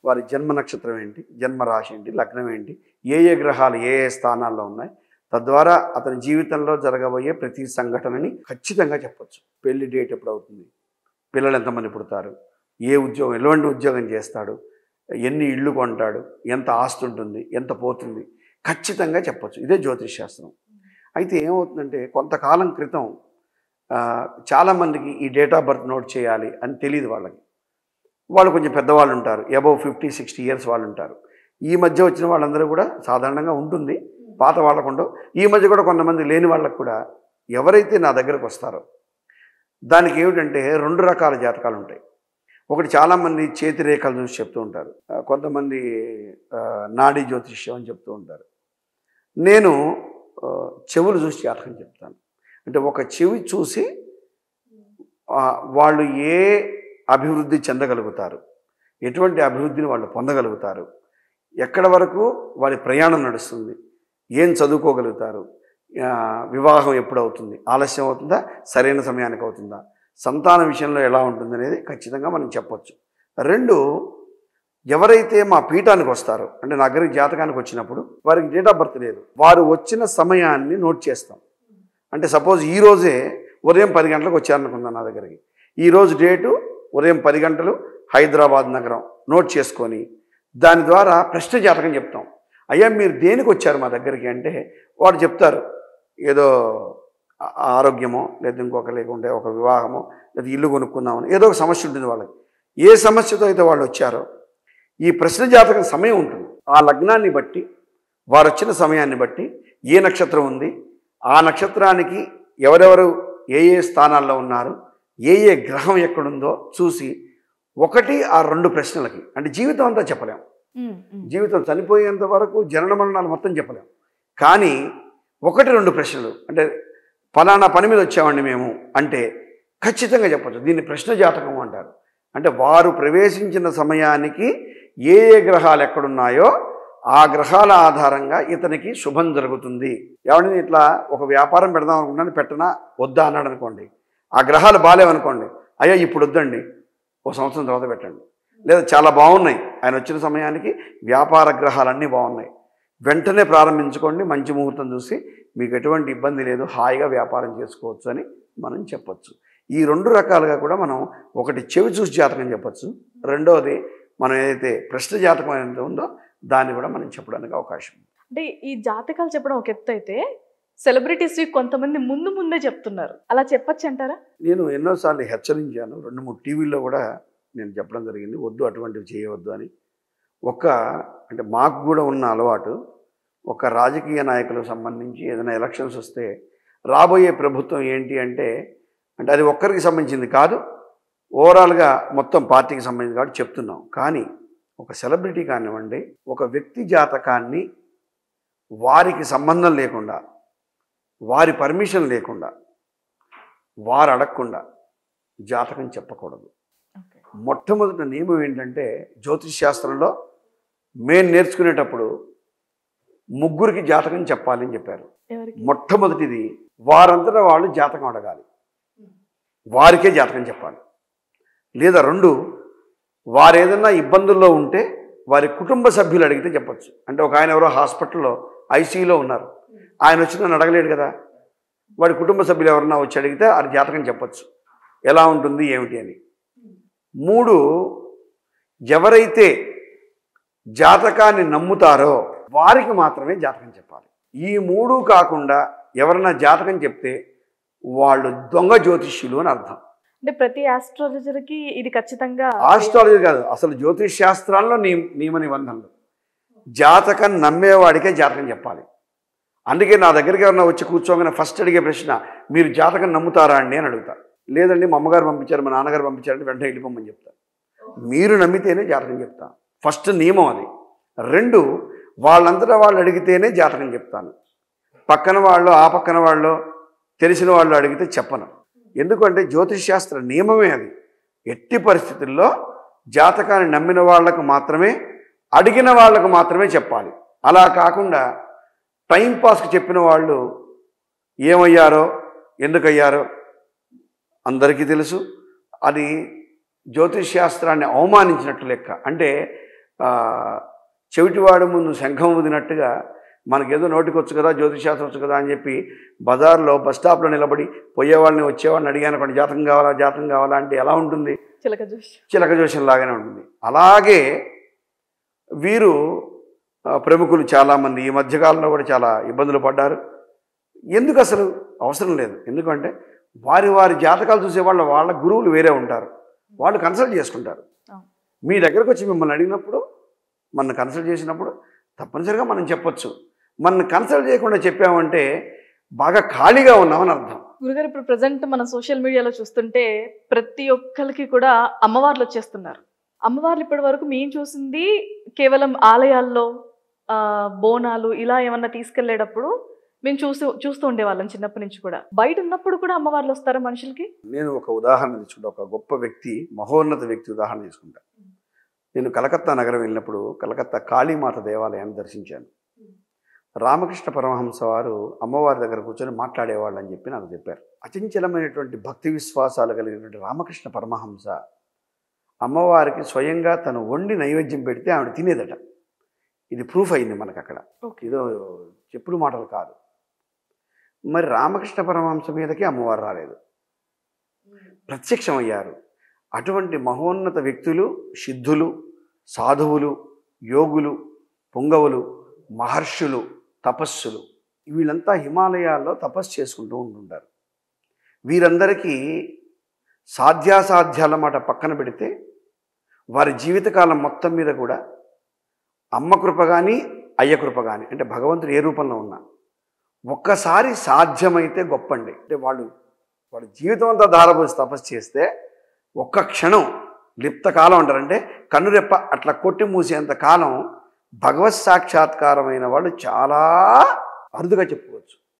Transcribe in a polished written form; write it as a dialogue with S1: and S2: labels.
S1: వారి జన్మ నక్షత్రం ఏంటి, జన్మ రాశి ఏంటి, లగ్నం ఏంటి, ఏ ఏ గ్రహాలు ఏ ఏ స్థానాల్లో ఉన్నాయి, తద్వారా అతని జీవితంలో జరగబోయే ప్రతి సంఘటనని ఖచ్చితంగా చెప్పొచ్చు. పెళ్లి డేట్ ఎప్పుడు అవుతుంది, పిల్లలు ఎంతమంది పుడతారు, ఏ ఉద్యోగం ఎలాంటి ఉద్యోగం చేస్తాడు, ఎన్ని ఇళ్ళు కొంటాడు, ఎంత ఆస్తి ఉంటుంది, ఎంత పోతుంది, ఖచ్చితంగా చెప్పొచ్చు. ఇదే జ్యోతిష్ శాస్త్రం. అయితే ఏమవుతుందంటే కొంతకాలం క్రితం చాలామందికి ఈ డేట్ ఆఫ్ బర్త్ నోట్ చేయాలి అని తెలియదు వాళ్ళకి. వాళ్ళు కొంచెం పెద్దవాళ్ళు ఉంటారు, అబౌవ్ 50-60 ఇయర్స్ వాళ్ళు ఉంటారు. ఈ మధ్య వచ్చిన వాళ్ళందరూ కూడా సాధారణంగా ఉంటుంది, పాత వాళ్ళకు ఉండవు. ఈ మధ్య కూడా కొంతమంది లేని వాళ్ళకు కూడా ఎవరైతే నా దగ్గరకు వస్తారో దానికి ఏమిటంటే 2 రకాల జాతకాలు ఉంటాయి. ఒకటి చాలామంది చేతి రేఖలు చూసి చెప్తూ ఉంటారు, కొంతమంది నాడీ జ్యోతిష్యం అని చెప్తూ ఉంటారు. నేను చెవులు చూసి జాతకం చెప్తాను. అంటే ఒక చెవి చూసి వాళ్ళు ఏ అభివృద్ధి చెందగలుగుతారు, ఎటువంటి అభివృద్ధిని వాళ్ళు పొందగలుగుతారు, ఎక్కడ వరకు వారి ప్రయాణం నడుస్తుంది, ఏం చదువుకోగలుగుతారు, వివాహం ఎప్పుడు అవుతుంది, ఆలస్యం అవుతుందా, సరైన సమయానికి అవుతుందా, సంతాన విషయంలో ఎలా ఉంటుంది అనేది ఖచ్చితంగా మనం చెప్పొచ్చు. 2, ఎవరైతే మా పీఠానికి వస్తారో, అంటే నా దగ్గరికి జాతకానికి వచ్చినప్పుడు వారికి డేట్ ఆఫ్ బర్త్ లేదు, వారు వచ్చిన సమయాన్ని నోట్ చేస్తాం. అంటే సపోజ్ ఈరోజే ఉదయం 10 గంటలకు వచ్చారనుకుందాం నా దగ్గరికి, ఈరోజు డేటు ఉదయం 10 గంటలు హైదరాబాద్ నగరం నోట్ చేసుకొని దాని ద్వారా ప్రశ్న జాతకం చెప్తాం. అయ్యా మీరు దేనికి వచ్చారు మా దగ్గరికి అంటే వాడు చెప్తారు, ఏదో ఆరోగ్యమో లేదా ఇంకొక లేకుంటే ఒక వివాహమో లేదా ఇల్లు కొనుక్కుందామని ఏదో ఒక సమస్య ఉంటుంది వాళ్ళకి. ఏ సమస్యతో అయితే వాళ్ళు వచ్చారో ఈ ప్రశ్న జాతకం సమయం ఉంటుంది. ఆ లగ్నాన్ని బట్టి వారు వచ్చిన సమయాన్ని బట్టి ఏ నక్షత్రం ఉంది, ఆ నక్షత్రానికి ఎవరెవరు ఏ ఏ స్థానాల్లో ఉన్నారు, ఏ ఏ గ్రహం ఎక్కడుందో చూసి 1-2 ప్రశ్నలకి, అంటే జీవితం అంతా చెప్పలేం, జీవితం చనిపోయేంత వరకు జనన మరణాలు మొత్తం చెప్పలేం, కానీ 1-2 ప్రశ్నలు, అంటే ఫలానా పని మీద వచ్చామండి మేము అంటే ఖచ్చితంగా చెప్పచ్చు. దీన్ని ప్రశ్న జాతకం అంటారు. అంటే వారు ప్రవేశించిన సమయానికి ఏ ఏ గ్రహాలు ఎక్కడున్నాయో ఆ గ్రహాల ఆధారంగా ఇతనికి శుభం జరుగుతుంది. ఎవరిని ఇట్లా ఒక వ్యాపారం పెడదాం అనుకున్నాను, పెట్టనా వద్దా అన్నాడు అనుకోండి, ఆ గ్రహాలు బాగాలేవనుకోండి, అయ్యా ఇప్పుడు వద్దండి, 1 సంవత్సరం తర్వాత పెట్టండి. లేదా చాలా బాగున్నాయి, ఆయన వచ్చిన సమయానికి వ్యాపార గ్రహాలన్నీ బాగున్నాయి, వెంటనే ప్రారంభించుకోండి, మంచి ముహూర్తం చూసి మీకు ఎటువంటి ఇబ్బంది లేదు, హాయిగా వ్యాపారం చేసుకోవచ్చు అని మనం చెప్పచ్చు. ఈ 2 రకాలుగా కూడా మనం, ఒకటి చెవి చూసి జాతకం చెప్పచ్చు, రెండవది మనం ఏదైతే ప్రశ్న జాతకం ఏదైతే ఉందో దాన్ని కూడా మనం చెప్పడానికి అవకాశం ఉంది.
S2: అంటే ఈ జాతకాలు చెప్పడం ఒక ఎత్తు అయితే సెలబ్రిటీస్ కొంతమంది ముందే చెప్తున్నారు, అలా చెప్పచ్చు అంటారా?
S1: నేను ఎన్నోసార్లు హెచ్చరించాను, 2-3 టీవీల్లో కూడా నేను చెప్పడం జరిగింది, వద్దు అటువంటివి చేయవద్దు అని. అంటే మాకు కూడా ఉన్న అలవాటు, ఒక రాజకీయ నాయకులకు సంబంధించి ఏదైనా ఎలక్షన్స్ వస్తే రాబోయే ప్రభుత్వం ఏంటి అంటే అది ఒక్కరికి సంబంధించింది కాదు, ఓవరాల్గా మొత్తం పార్టీకి సంబంధించింది కాబట్టి చెప్తున్నాం. కానీ ఒక సెలబ్రిటీ కానివ్వండి, ఒక వ్యక్తి జాతకాన్ని వారికి సంబంధం లేకుండా, వారి పర్మిషన్ లేకుండా, వారు అడగకుండా జాతకం చెప్పకూడదు. మొట్టమొదటి నియమం ఏంటంటే జ్యోతిష్ శాస్త్రంలో మేము నేర్చుకునేటప్పుడు 3కి జాతకం చెప్పాలని చెప్పారు. మొట్టమొదటిది వారంతటా వాళ్ళు జాతకం అడగాలి, వారికే జాతకం చెప్పాలి. లేదా 2, వారు ఏదైనా ఇబ్బందుల్లో ఉంటే వారి కుటుంబ సభ్యులు అడిగితే చెప్పచ్చు. అంటే ఒక ఆయన ఎవరో హాస్పిటల్లో ఐసీయూలో ఉన్నారు, ఆయన వచ్చి నన్ను అడగలేడు కదా, వాడి కుటుంబ సభ్యులు ఎవరన్నా వచ్చి అడిగితే అది జాతకం చెప్పచ్చు, ఎలా ఉంటుంది ఏమిటి అని. 3, ఎవరైతే జాతకాన్ని నమ్ముతారో వారికి మాత్రమే జాతకం చెప్పాలి. ఈ 3 కాకుండా ఎవరైనా జాతకం చెప్తే వాళ్ళు దొంగ జ్యోతిష్యులు అని అర్థం.
S2: అంటే ప్రతి ఆస్ట్రాలజర్కి ఇది ఖచ్చితంగా,
S1: ఆస్ట్రాలజీ కాదు, అసలు జ్యోతిష్ శాస్త్రాల్లో నియమ నిబంధనలు, జాతకం నమ్మేవాడికే జాతకం చెప్పాలి. అందుకే నా దగ్గరికి ఎవరైనా వచ్చి కూర్చోగానే ఫస్ట్ అడిగే ప్రశ్న, మీరు జాతకం నమ్ముతారా అండి అని అడుగుతారు. లేదండి మా అమ్మగారు పంపించారు, మా నాన్నగారు పంపించారంటే వెంటనే వెళ్ళిపోమని చెప్తారు. మీరు నమ్మితేనే జాతకం చెప్తాను, ఫస్ట్ నియమం అది. 2, వాళ్ళంతటా వాళ్ళు అడిగితేనే జాతకం చెప్తాను. పక్కన వాళ్ళు, ఆ పక్కన వాళ్ళు, తెలిసిన వాళ్ళు అడిగితే చెప్పను. ఎందుకంటే జ్యోతిష్ శాస్త్ర నియమమే అది. ఎట్టి పరిస్థితుల్లో జాతకాన్ని నమ్మిన వాళ్లకు మాత్రమే, అడిగిన వాళ్లకు మాత్రమే చెప్పాలి. అలా కాకుండా టైంపాస్కి చెప్పిన వాళ్ళు ఏమయ్యారో ఎందుకయ్యారో అందరికీ తెలుసు, అది జ్యోతిష్ శాస్త్రాన్ని అవమానించినట్టు లెక్క. అంటే చెవిటివాడు ముందు శంఖం ఊదినట్టుగా మనకేదో నోటికొచ్చు కదా, జ్యోతిషాస్త్రం వచ్చు కదా అని చెప్పి బజార్లో బస్ స్టాప్లో నిలబడి పోయేవాళ్ళని వచ్చేవాళ్ళని అడిగాను కొన్ని జాతకం కావాలా జాతకం కావాలా అంటే ఎలా ఉంటుంది? చిలక జోషం లాగానే ఉంటుంది. అలాగే వీరు ప్రముఖులు చాలామంది ఈ మధ్యకాలంలో కూడా చాలా ఇబ్బందులు పడ్డారు. ఎందుకు అసలు అవసరం లేదు. ఎందుకంటే వారి వారి జాతకాలు చూసే వాళ్ళ గురువులు వేరే ఉంటారు, వాళ్ళు కన్సల్ట్ చేసుకుంటారు. మీ దగ్గరకు వచ్చి మిమ్మల్ని అడిగినప్పుడు, మన కన్సల్ట్ చేసినప్పుడు తప్పనిసరిగా మనం చెప్పొచ్చు. మన కన్సల్ట్ చేయకుండా చెప్పామంటే బాగా ఖాళీగా ఉన్నామని అర్థం.
S2: గురుగారు, ఇప్పుడు ప్రజెంట్ మనం సోషల్ మీడియాలో చూస్తుంటే ప్రతి ఒక్కరికి కూడా అమ్మవార్లు వచ్చేస్తున్నారు. అమ్మవార్లు ఇప్పటి వరకు మేము చూసింది కేవలం ఆలయాల్లో బోనాలు ఇలా ఏమన్నా తీసుకెళ్లేటప్పుడు మేము చూస్తూ ఉండేవాళ్ళం చిన్నప్పటి నుంచి కూడా. బయట ఉన్నప్పుడు కూడా అమ్మవార్లు వస్తారా మనుషులకి?
S1: నేను ఒక ఉదాహరణ తీసుకుంటా, ఒక గొప్ప వ్యక్తి, మహోన్నత వ్యక్తి ఉదాహరణ తీసుకుంటా. నేను కలకత్తా నగరం వెళ్ళినప్పుడు కలకత్తా కాళీమాత దేవాలయాన్ని దర్శించాను. రామకృష్ణ పరమహంస వారు అమ్మవారి దగ్గర కూర్చొని మాట్లాడేవాళ్ళు అని చెప్పి నాకు చెప్పారు. అచంచలమైనటువంటి భక్తి విశ్వాసాలు కలిగినటువంటి రామకృష్ణ పరమహంస అమ్మవారికి స్వయంగా తను వండి నైవేద్యం పెడితే ఆవిడ తినేదట. ఇది ప్రూఫ్ అయింది మనకు అక్కడ, ఏదో చెప్పుడు మాటలు కాదు. మరి రామకృష్ణ పరమహంస మీదకి అమ్మవారు రాలేదు, ప్రత్యక్షమయ్యారు. అటువంటి మహోన్నత వ్యక్తులు, సిద్ధులు, సాధువులు, యోగులు, పుంగవులు, మహర్షులు, తపస్సులు, వీళ్ళంతా హిమాలయాల్లో తపస్సు చేసుకుంటూ ఉంటుంటారు. వీరందరికీ సాధ్యాసాధ్యాల మాట పక్కన పెడితే వారి జీవితకాలం మొత్తం మీద కూడా అమ్మ కృప కానీ అయ్య కృప కానీ, అంటే భగవంతుడు ఏ రూపంలో ఉన్నా ఒక్కసారి సాధ్యమైతే గొప్పండి. అంటే వాళ్ళు జీవితం అంతా ధారపోసి తపస్సు చేస్తే ఒక్క క్షణం లిప్త కాలం అంటారంటే కన్నురెప్ప అట్లా కొట్టి మూసేంత కాలం భగవత్ సాక్షాత్కారమైన వాళ్ళు చాలా అరుదుగా చెప్పుకోవచ్చు.